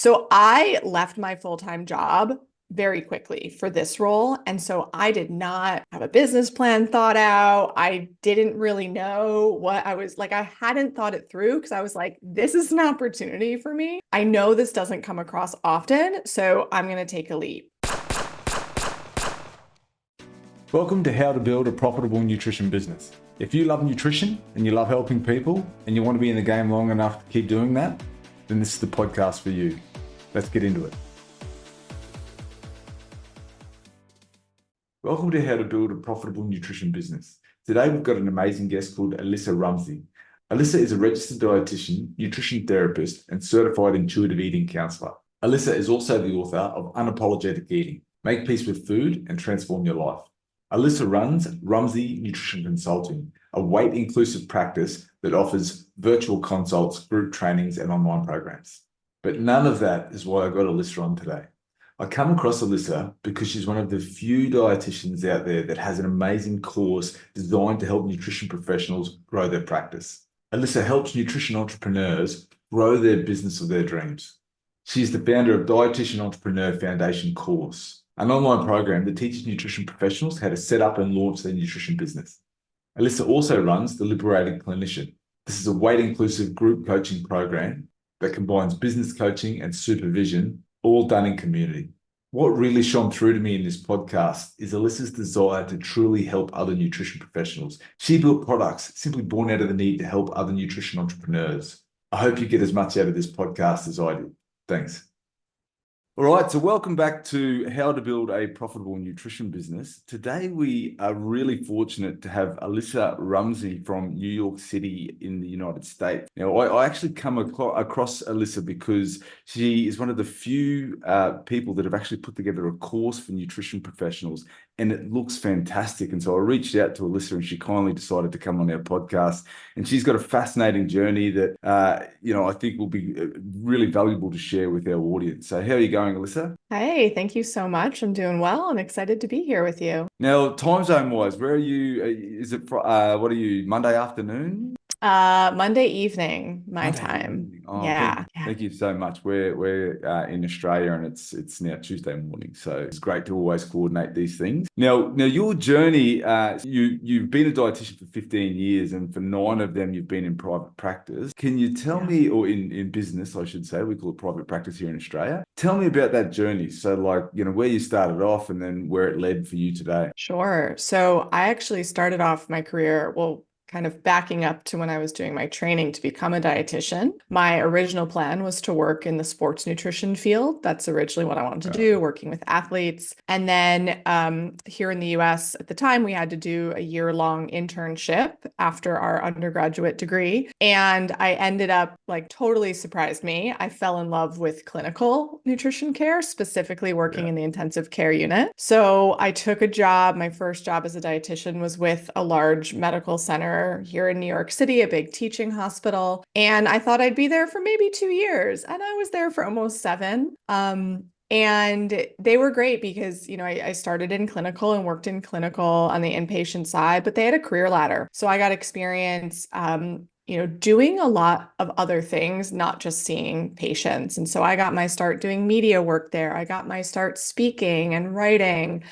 So I left my full-time job very quickly for this role. And so I did not have a business plan thought out. I didn't really know what I was like. I hadn't thought it through because I was like, this is an opportunity for me. I know this doesn't come across often, so I'm going to take a leap. Welcome to How to Build a Profitable Nutrition Business. If you love nutrition and you love helping people and you want to be in the game long enough to keep doing that, then this is the podcast for you. Let's get into it. Welcome to How to Build a Profitable Nutrition Business. Today we've got an amazing guest called Alyssa Rumsey. Alyssa is a registered dietitian, nutrition therapist, and certified intuitive eating counselor. Alyssa is also the author of Unapologetic Eating, Make Peace with Food and Transform Your Life. Alyssa runs Rumsey Nutrition Consulting, a weight-inclusive practice that offers virtual consults, group trainings, and online programs. But none of that is why I got Alyssa on today. I come across Alyssa because she's one of the few dietitians out there that has an amazing course designed to help nutrition professionals grow their practice. Alyssa helps nutrition entrepreneurs grow their business of their dreams. She is the founder of Dietitian Entrepreneur Foundation course, an online program that teaches nutrition professionals how to set up and launch their nutrition business. Alyssa also runs The Liberated Clinician. This is a weight-inclusive group coaching program that combines business coaching and supervision, all done in community. What really shone through to me in this podcast is Alyssa's desire to truly help other nutrition professionals. She built products simply born out of the need to help other nutrition entrepreneurs. I hope you get as much out of this podcast as I did. Thanks. All right, so welcome back to How to Build a Profitable Nutrition Business. Today we are really fortunate to have Alyssa Rumsey from New York City in the United States. Now, I actually come across Alyssa because she is one of the few people that have actually put together a course for nutrition professionals, and it looks fantastic. And so I reached out to Alyssa and she kindly decided to come on our podcast. And she's got a fascinating journey that, I think will be really valuable to share with our audience. So how are you going, Alyssa? Hey, thank you so much. I'm doing well and excited to be here with you. Now, time zone wise, where are you? What are you, Monday afternoon? Monday evening, my Monday time. evening. Oh, Yeah. thank you so much. We're in Australia and it's now Tuesday morning, so it's great to always coordinate these things. Now your journey, you've been a dietitian for 15 years, and for 9 of them you've been in private practice. Can you tell me, or in business, I should say, we call it private practice here in Australia. Tell me about that journey. So, where you started off and then where it led for you today. Sure. So I actually started off my career, kind of backing up to when I was doing my training to become a dietitian. My original plan was to work in the sports nutrition field. That's originally what I wanted to do, working with athletes. And then here in the US at the time, we had to do a year-long internship after our undergraduate degree. And I ended up, totally surprised me. I fell in love with clinical nutrition care, specifically working in the intensive care unit. So I took a job. My first job as a dietitian was with a large medical center here in New York City, a big teaching hospital. And I thought I'd be there for maybe 2 years. And I was there for almost 7. And they were great because, I started in clinical and worked in clinical on the inpatient side, but they had a career ladder. So I got experience, doing a lot of other things, not just seeing patients. And so I got my start doing media work there. I got my start speaking and writing,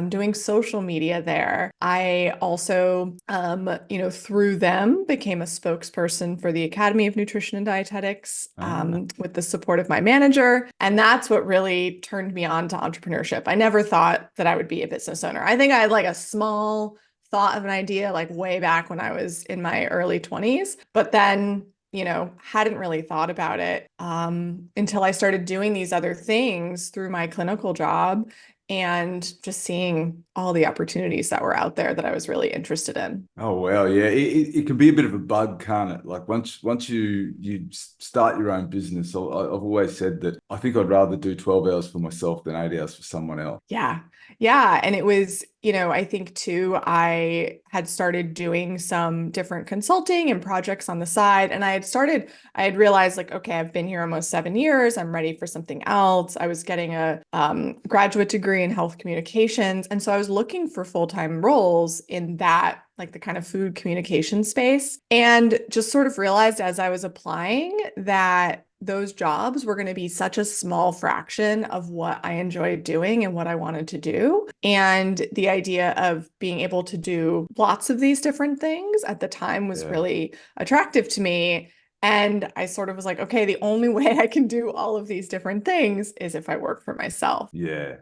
doing social media there. I also, through them became a spokesperson for the Academy of Nutrition and Dietetics with the support of my manager. And that's what really turned me on to entrepreneurship. I never thought that I would be a business owner. I think I had a small thought of an idea way back when I was in my early 20s, but then, hadn't really thought about it until I started doing these other things through my clinical job and just seeing all the opportunities that were out there that I was really interested in. Oh, wow. Yeah. It can be a bit of a bug, can't it? Once you start your own business, I've always said that I think I'd rather do 12 hours for myself than 8 hours for someone else. Yeah. Yeah. And it was, I think too, I had started doing some different consulting and projects on the side. And I had realized okay, I've been here almost 7 years. I'm ready for something else. I was getting a graduate degree in health communications. And so I was looking for full-time roles in that, like the kind of food communication space, and just sort of realized as I was applying that those jobs were going to be such a small fraction of what I enjoyed doing and what I wanted to do. And the idea of being able to do lots of these different things at the time was really attractive to me. And I sort of was like, okay, the only way I can do all of these different things is if I work for myself. Yeah.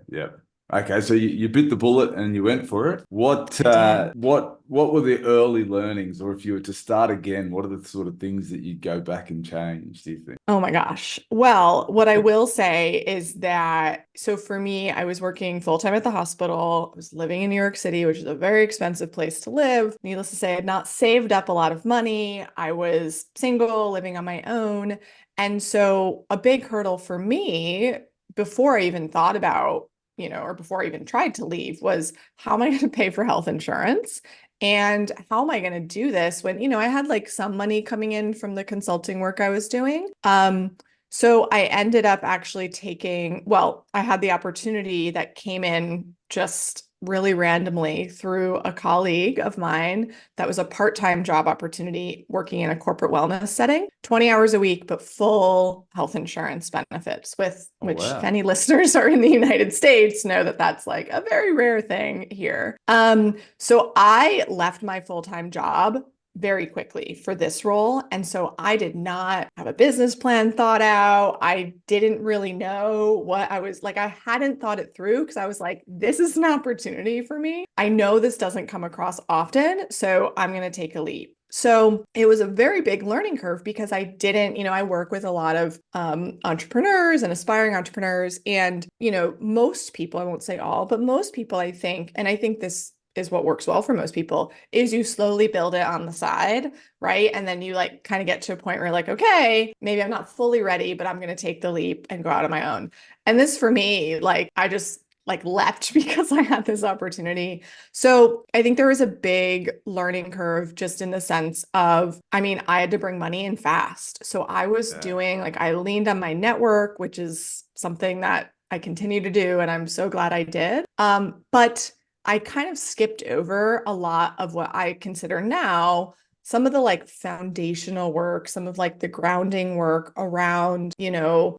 Okay, so you bit the bullet and you went for it. What I did. what were the early learnings, or if you were to start again, what are the sort of things that you'd go back and change, do you think? Oh my gosh. Well, what I will say is that, so for me, I was working full time at the hospital. I was living in New York City, which is a very expensive place to live. Needless to say, I had not saved up a lot of money. I was single, living on my own. And so a big hurdle for me before I even thought about, or before I even tried to leave was, how am I going to pay for health insurance? And how am I going to do this when, I had like some money coming in from the consulting work I was doing? So I ended up actually I had the opportunity that came in just really randomly through a colleague of mine that was a part-time job opportunity working in a corporate wellness setting, 20 hours a week, but full health insurance benefits Oh, which if wow. any listeners are in the United States know that that's like a very rare thing here. So I left my full-time job very quickly for this role. And so I did not have a business plan thought out. I didn't really know what I was like. I hadn't thought it through because I was like, this is an opportunity for me. I know this doesn't come across often, so I'm going to take a leap. So it was a very big learning curve because I didn't, I work with a lot of entrepreneurs and aspiring entrepreneurs. And, most people, I won't say all, but most people, I think, and I think this is what works well for most people, is you slowly build it on the side, right? And then you like kind of get to a point where you're like, okay, maybe I'm not fully ready, but I'm going to take the leap and go out on my own. And this for me, like I just like leapt because I had this opportunity. So I think there was a big learning curve just in the sense of, I had to bring money in fast. So I was Yeah. doing like, I leaned on my network, which is something that I continue to do. And I'm so glad I did. But I kind of skipped over a lot of what I consider now some of the like foundational work, some of like the grounding work around,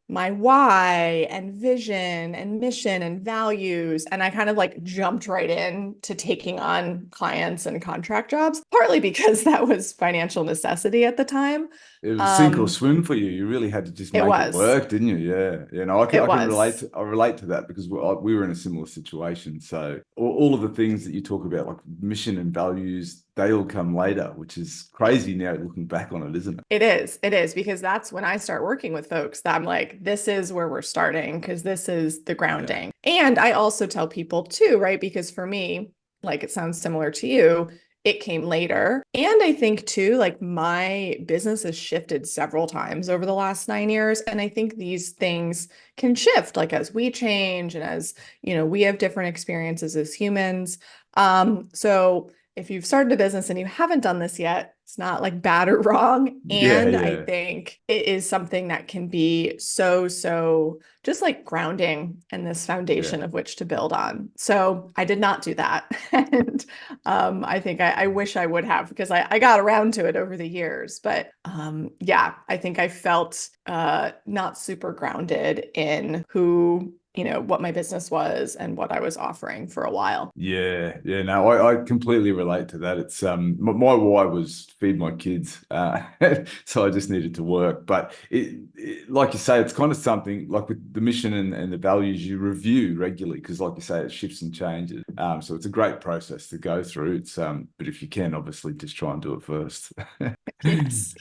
my why and vision and mission and values. And I kind of like jumped right in to taking on clients and contract jobs, partly because that was financial necessity at the time. It was sink or Um, swim for you. You really had to just it make it was. work, didn't you? Yeah. No, It I can relate was. to, I relate to that because we were in a similar situation. So all of the things that you talk about, like mission and values, they all come later, which is crazy now looking back on it, isn't it? It is. It is because that's when I start working with folks that I'm like, this is where we're starting because this is the Yeah. grounding. And I also tell people too, right? Because for me, like it sounds similar to you, it came later. And I think too, like my business has shifted several times over the last 9 years. And I think these things can shift like as we change and as, we have different experiences as humans. So if you've started a business and you haven't done this yet, it's not like bad or wrong. Yeah, And I yeah, think it is something that can be so just like grounding and this yeah. foundation of which to build on. So I did not do that. And I think I wish I would have because I got around to it over the years. But yeah, I think I felt not super grounded in who what my business was and what I was offering for a while. Yeah. No, I completely relate to that. It's my why was feed my kids, so I just needed to work. But like you say, it's kind of something like with the mission and the values you review regularly because, like you say, it shifts and changes. So it's a great process to go through. It's but if you can, obviously, just try and do it first. Yes,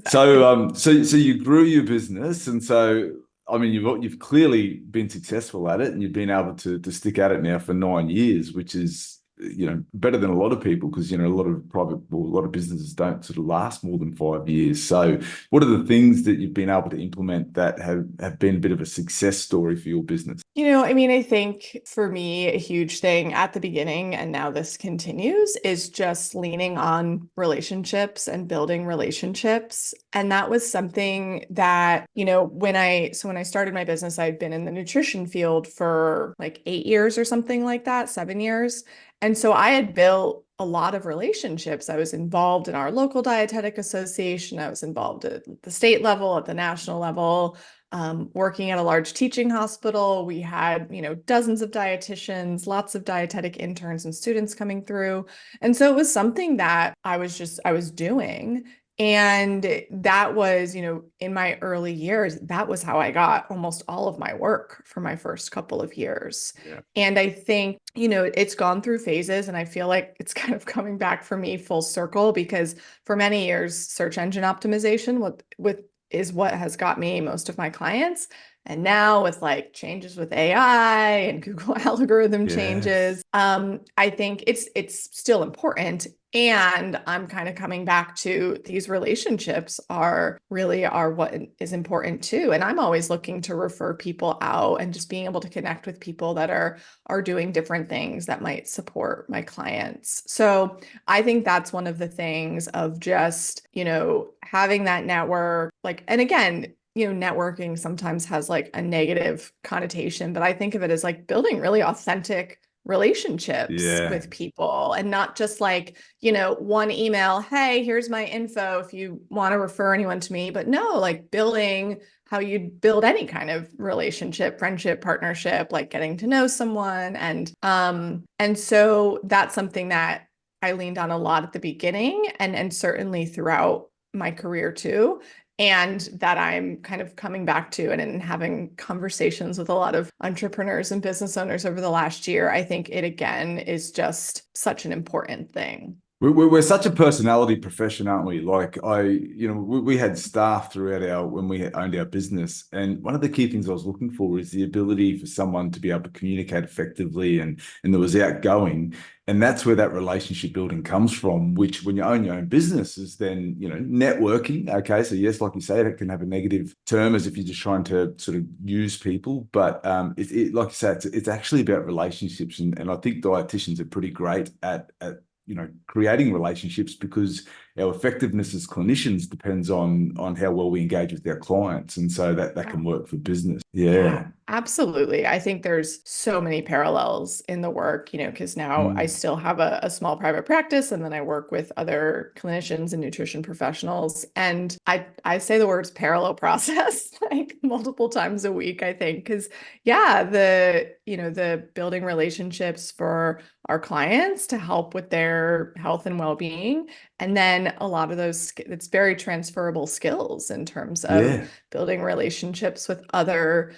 So exactly. so you grew your business, and so I mean, you've clearly been successful at it, and you've been able to stick at it now for 9 years, which is better than a lot of people because, a lot of a lot of businesses don't sort of last more than 5 years. So what are the things that you've been able to implement that have been a bit of a success story for your business? I think for me, a huge thing at the beginning, and now this continues, is just leaning on relationships and building relationships. And that was something that, when I started my business, I'd been in the nutrition field for like 8 years or something like that, 7 years. And so I had built a lot of relationships. I was involved in our local dietetic association. I was involved at the state level, at the national level. Working at a large teaching hospital. We had, dozens of dietitians, lots of dietetic interns and students coming through. And so it was something that I was doing. And that was, in my early years, that was how I got almost all of my work for my first couple of years. Yeah. And I think, it's gone through phases, and I feel like it's kind of coming back for me full circle because for many years, search engine optimization is what has got me most of my clients. And now with like changes with AI and Google algorithm changes, I think it's still important. And I'm kind of coming back to these relationships are what is important too. And I'm always looking to refer people out and just being able to connect with people that are doing different things that might support my clients. So I think that's one of the things of just, having that network, like, and again, networking sometimes has like a negative connotation, but I think of it as like building really authentic relationships with people and not just like, one email, hey, here's my info if you want to refer anyone to me, but no, like building how you build any kind of relationship, friendship, partnership, like getting to know someone. And so that's something that I leaned on a lot at the beginning and certainly throughout my career too. And that I'm kind of coming back to and having conversations with a lot of entrepreneurs and business owners over the last year. I think it again is just such an important thing. We're such a personality profession, aren't we? Like we had staff throughout when we owned our business. And one of the key things I was looking for is the ability for someone to be able to communicate effectively and that was outgoing. And that's where that relationship building comes from, which when you own your own business is then, networking. Okay. So yes, like you say, it can have a negative term as if you're just trying to sort of use people. But like you say, it's actually about relationships. And I think dietitians are pretty great at creating relationships because our effectiveness as clinicians depends on how well we engage with our clients. And so that can work for business. Yeah. Absolutely. I think there's so many parallels in the work, because now I still have a small private practice and then I work with other clinicians and nutrition professionals. And I say the words parallel process like multiple times a week, I think, because the building relationships for our clients to help with their health and well-being. And then a lot of those, it's very transferable skills in terms of building relationships with other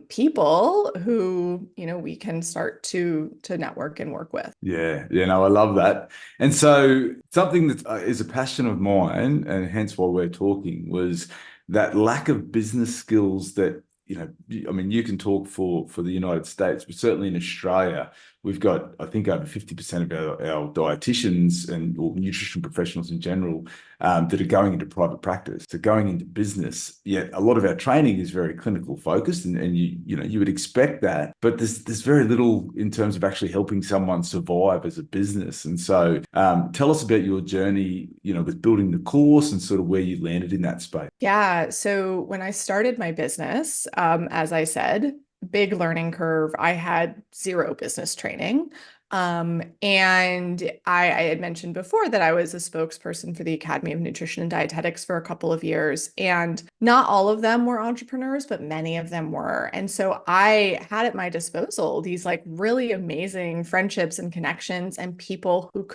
people who, we can start to network and work with. Yeah. No, I love that. And so something that is a passion of mine, and hence why we're talking, was that lack of business skills that, you can talk for the United States, but certainly in Australia, we've got, I think, over 50% of our dietitians or nutrition professionals in general that are going into private practice, so going into business. Yet a lot of our training is very clinical focused, and you would expect that, but there's very little in terms of actually helping someone survive as a business. And so, tell us about your journey, with building the course and sort of where you landed in that space. Yeah. So when I started my business, as I said, big learning curve. I had zero business training. And I had mentioned before that I was a spokesperson for the Academy of Nutrition and Dietetics for a couple of years, and not all of them were entrepreneurs, but many of them were. And so I had at my disposal these like really amazing friendships and connections and people who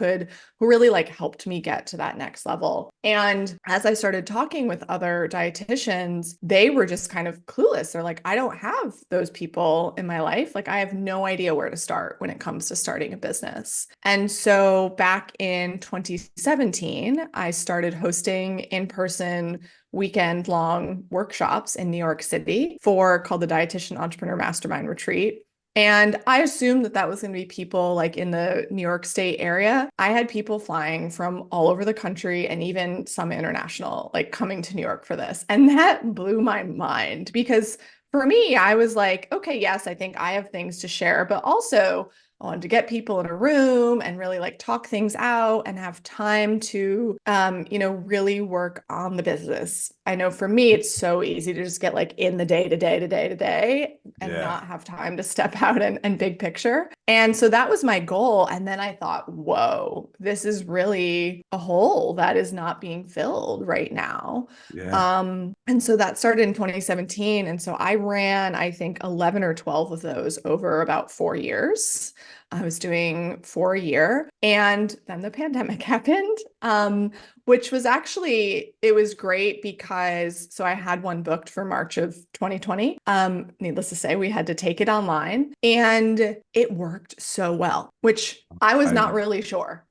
really like helped me get to that next level. And as I started talking with other dietitians, they were just kind of clueless. They're like, I don't have those people in my life. Like, I have no idea where to start when it comes to starting a business. And so back in 2017, I started hosting in-person weekend-long workshops in New York City called the Dietitian Entrepreneur Mastermind Retreat. And I assumed that that was going to be people like in the New York State area. I had people flying from all over the country and even some international, like coming to New York for this. And that blew my mind because for me, I was like, okay, yes, I think I have things to share, but also I wanted to get people in a room and really like talk things out and have time to, really work on the business. I know for me, it's so easy to just get like in the day to day to day to day and Yeah. not have time to step out and big picture. And so that was my goal. And then I thought, whoa, this is really a hole that is not being filled right now. Yeah. And so that started in 2017. And so I ran, I think, 11 or 12 of those over about 4 years. I was doing 4 a year. And then the pandemic happened, which was actually, it was great because, so I had one booked for March of 2020. Needless to say, we had to take it online and it worked so well, which I was not Amazing. really sure.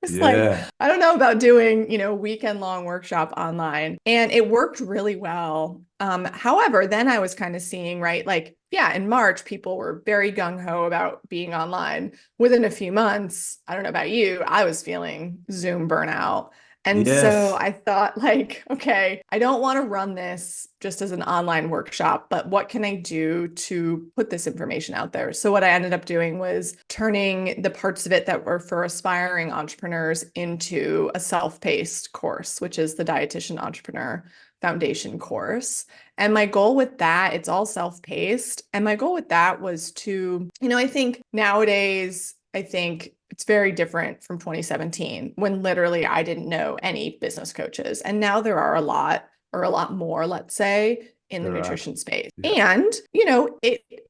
It's like, Yeah. I don't know about doing, weekend long workshop online. And it worked really well. However, then I was kind of seeing, right, like, yeah, in March, people were very gung ho about being online. Within a few months, I don't know about you, I was feeling Zoom burnout. And so Yes. I thought, like, okay, I don't want to run this just as an online workshop, but what can I do to put this information out there? So, what I ended up doing was turning the parts of it that were for aspiring entrepreneurs into a self paced course, which is the Dietitian Entrepreneur Foundation course. And my goal with that, it's all self paced. And my goal with that was to, I think nowadays, I think it's very different from 2017 when literally I didn't know any business coaches. And now there are a lot or a lot more, let's say, in the There are. nutrition space. Yeah. And,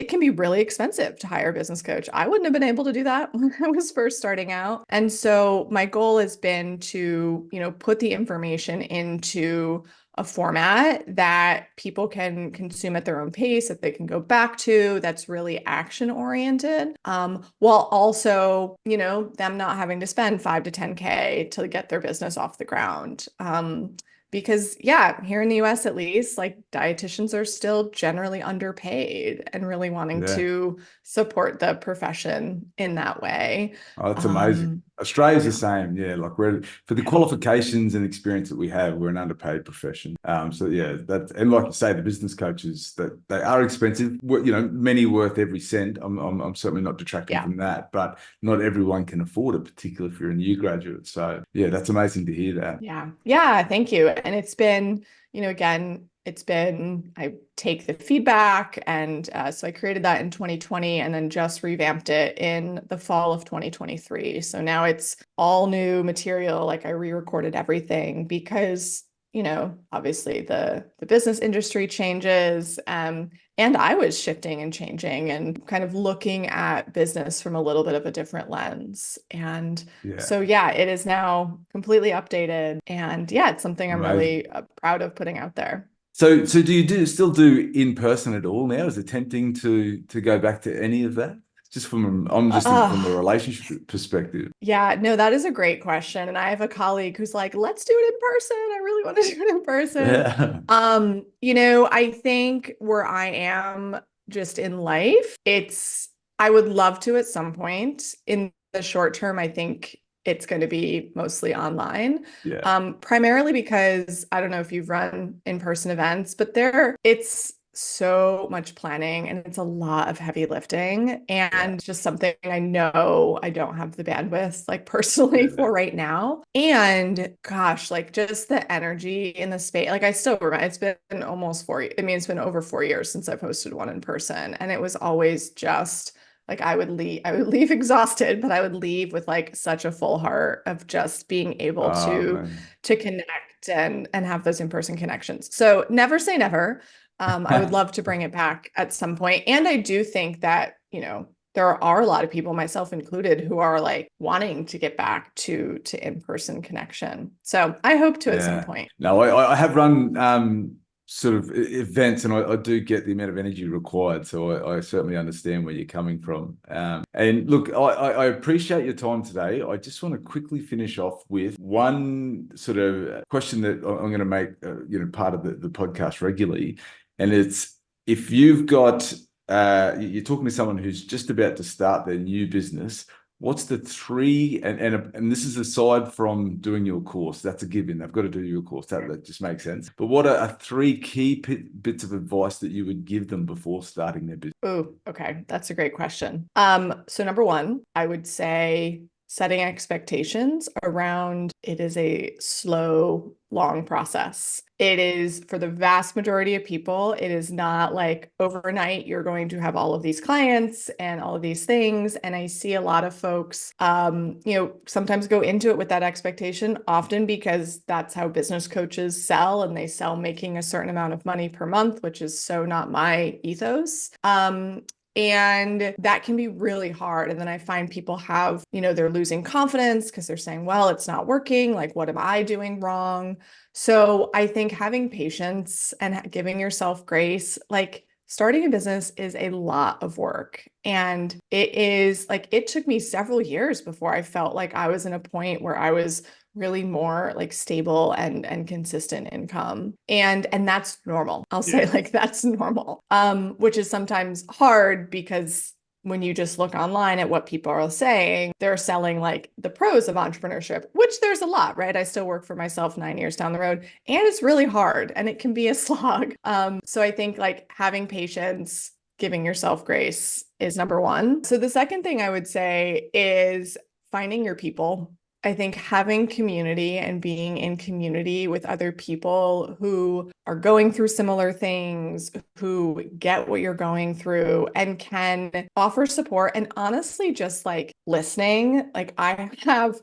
it can be really expensive to hire a business coach. I wouldn't have been able to do that when I was first starting out. And so my goal has been to, put the information into a format that people can consume at their own pace, that they can go back to, that's really action oriented, while also, them not having to spend 5 to 10K to get their business off the ground. Because yeah, here in the US at least, like dietitians are still generally underpaid and really wanting Yeah. to support the profession in that way. Oh, that's amazing. Um, Australia's the yeah. same. Yeah. Like we're for the qualifications and experience that we have, we're an underpaid profession. So yeah, and like you say, the business coaches that they are expensive. Many worth every cent. I'm certainly not detracting Yeah. from that, but not everyone can afford it, particularly if you're a new graduate. So yeah, that's amazing to hear that. Yeah. Yeah. Thank you. And it's been, again, I take the feedback. And so I created that in 2020 and then just revamped it in the fall of 2023. So now it's all new material. Like I re-recorded everything because, obviously the business industry changes. And I was shifting and changing and kind of looking at business from a little bit of a different lens. And Yeah. so, yeah, it is now completely updated. And yeah, it's something I'm Amazing. really proud of putting out there. So do you still do in person at all now? Is it tempting to go back to any of that? I'm just thinking from a Uh, relationship perspective. yeah, no, that is a great question. And I have a colleague who's like, let's do it in person. I really want to do it in person. Yeah. I think where I am just in life, I would love to at some point. In the short term, I think it's going to be mostly online. Yeah. Primarily because I don't know if you've run in-person events, but it's so much planning and it's a lot of heavy lifting Yeah. and just something I know I don't have the bandwidth like personally Yeah. for right now. And gosh, like just the energy in the space, like I still remember it's been almost it's been over 4 years since I've hosted one in person. And it was always just like I would leave exhausted, but I would leave with like such a full heart of just being able Oh to man. connect and have those in-person connections. So never say never. I would love to bring it back at some point. And I do think that, there are a lot of people, myself included, who are like wanting to get back to in-person connection. So I hope to at some Yeah. point. No, I have run sort of events, and I do get the amount of energy required. So I certainly understand where you're coming from. And look, I appreciate your time today. I just want to quickly finish off with one sort of question that I'm going to make, part of the podcast regularly, and it's if you've got you're talking to someone who's just about to start their new business. What's the three, and this is aside from doing your course, that's a given. They've got to do your course. That just makes sense. But what are three key bits of advice that you would give them before starting their business? Oh, okay. That's a great question. So number one, I would say setting expectations around it is a slow, long process. It is for the vast majority of people, it is not like overnight you're going to have all of these clients and all of these things. And I see a lot of folks, sometimes go into it with that expectation, often because that's how business coaches sell, and they sell making a certain amount of money per month, which is so not my ethos. And that can be really hard. And then I find people have, they're losing confidence because they're saying, well, it's not working. Like, what am I doing wrong? So I think having patience and giving yourself grace, like starting a business is a lot of work. And it is like, it took me several years before I felt like I was in a point where I was really more like stable and consistent income. And that's normal. I'll say like that's normal. Which is sometimes hard because when you just look online at what people are saying, they're selling like the pros of entrepreneurship, which there's a lot, right? I still work for myself 9 years down the road, and it's really hard and it can be a slog. So I think like having patience, giving yourself grace is number one. So the second thing I would say is finding your people. I think having community and being in community with other people who are going through similar things, who get what you're going through and can offer support, and honestly just like listening. Like I have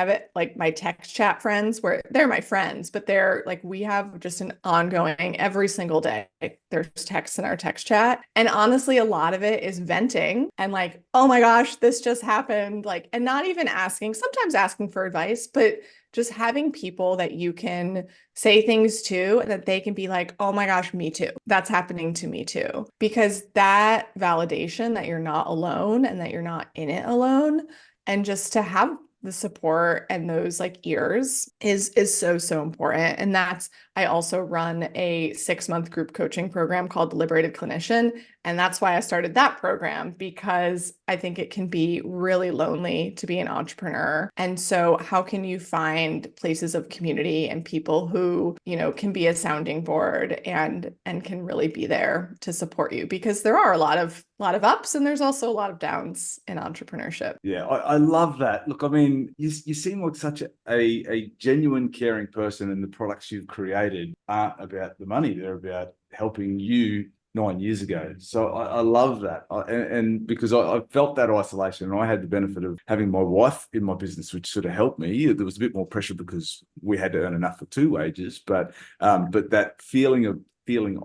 it like my text chat friends where they're my friends, but they're like, we have just an ongoing every single day. There's texts in our text chat. And honestly, a lot of it is venting and like, oh my gosh, this just happened. Like, and not even asking, sometimes asking for advice, but just having people that you can say things to and that they can be like, oh my gosh, me too. That's happening to me too. Because that validation that you're not alone and that you're not in it alone, and just to have the support and those like ears is so important. And I also run a 6-month group coaching program called Liberated Clinician. And that's why I started that program, because I think it can be really lonely to be an entrepreneur. And so how can you find places of community and people who, can be a sounding board and can really be there to support you? Because there are a lot of ups and there's also a lot of downs in entrepreneurship. Yeah, I love that. Look, I mean, you seem like such a genuine, caring person, and the products you've created aren't about the money. They're about helping you 9 years ago. So I love that. And because I felt that isolation, and I had the benefit of having my wife in my business, which sort of helped me. There was a bit more pressure because we had to earn enough for 2 wages, but that feeling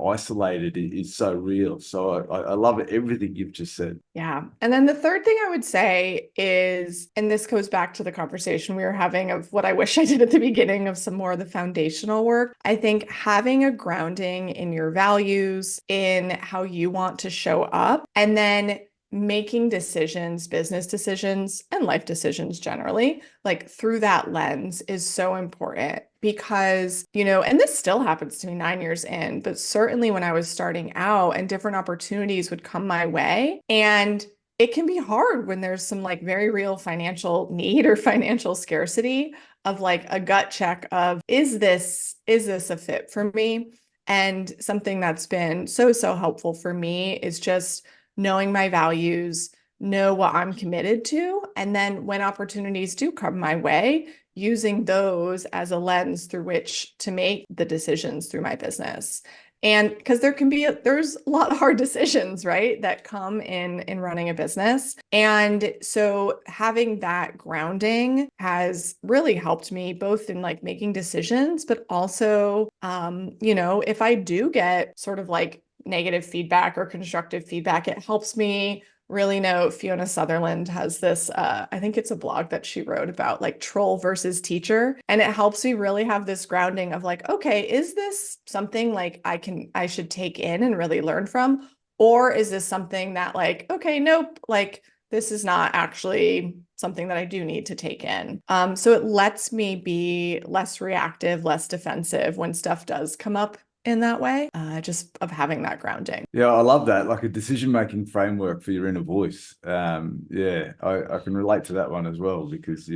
isolated is so real. So I love everything you've just said. Yeah. And then the third thing I would say is, and this goes back to the conversation we were having of what I wish I did at the beginning of some more of the foundational work. I think having a grounding in your values, in how you want to show up, and then making decisions, business decisions, and life decisions generally, like through that lens is so important. Because, and this still happens to me 9 years in, but certainly when I was starting out and different opportunities would come my way. And it can be hard when there's some like very real financial need or financial scarcity of like a gut check of, is this a fit for me? And something that's been so helpful for me is just knowing my values, know what I'm committed to. And then when opportunities do come my way, using those as a lens through which to make the decisions through my business. And because there's a lot of hard decisions, right, that come in running a business. And so having that grounding has really helped me both in like making decisions, but also, if I do get sort of like negative feedback or constructive feedback, it helps me really know. Fiona Sutherland has this, I think it's a blog that she wrote about like troll versus teacher. And it helps me really have this grounding of like, okay, is this something like I should take in and really learn from? Or is this something that like, okay, nope, like this is not actually something that I do need to take in. So it lets me be less reactive, less defensive when stuff does come up in that way, just of having that grounding. Yeah, I love that. Like a decision-making framework for your inner voice. Yeah, I can relate to that one as well, because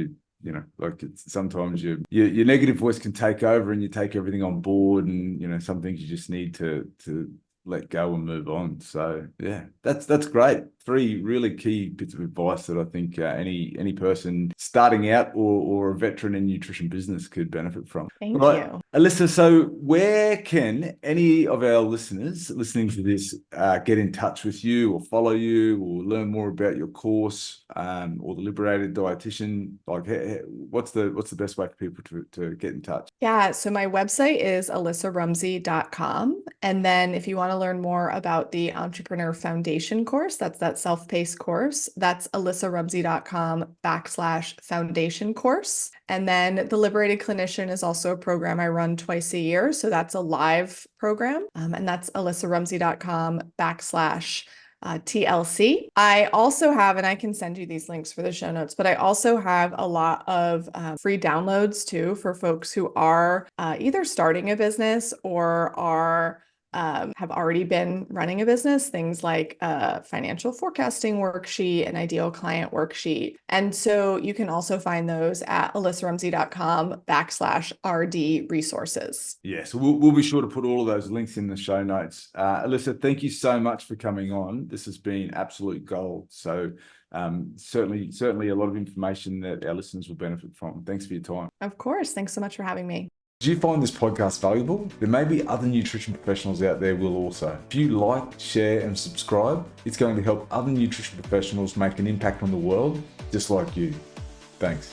like sometimes your negative voice can take over and you take everything on board, and some things you just need to let go and move on. So yeah, that's great. 3 really key bits of advice that I think any person starting out or a veteran in nutrition business could benefit from. Thank Right, you. Alyssa, so where can any of our listeners listening to this get in touch with you or follow you or learn more about your course or the Liberated Dietitian? Like, what's the best way for people to get in touch? Yeah, so my website is alissarumsey.com. And then if you want to learn more about the Entrepreneur Foundation course, that's that self-paced course, that's alissarumsey.com/foundation course. And then the Liberated Clinician is also a program I run twice a year. So that's a live program. And that's alissarumsey.com/TLC. I also have, and I can send you these links for the show notes, but I also have a lot of free downloads too for folks who are either starting a business or are have already been running a business, things like a financial forecasting worksheet, an ideal client worksheet. And so you can also find those at alissarumsey.com/RD resources. Yeah, so we'll be sure to put all of those links in the show notes. Alyssa, thank you so much for coming on. This has been absolute gold. So certainly a lot of information that our listeners will benefit from. Thanks for your time. Of course. Thanks so much for having me. Did you find this podcast valuable? There may be other nutrition professionals out there will also. If you like, share, and subscribe, it's going to help other nutrition professionals make an impact on the world just like you. Thanks.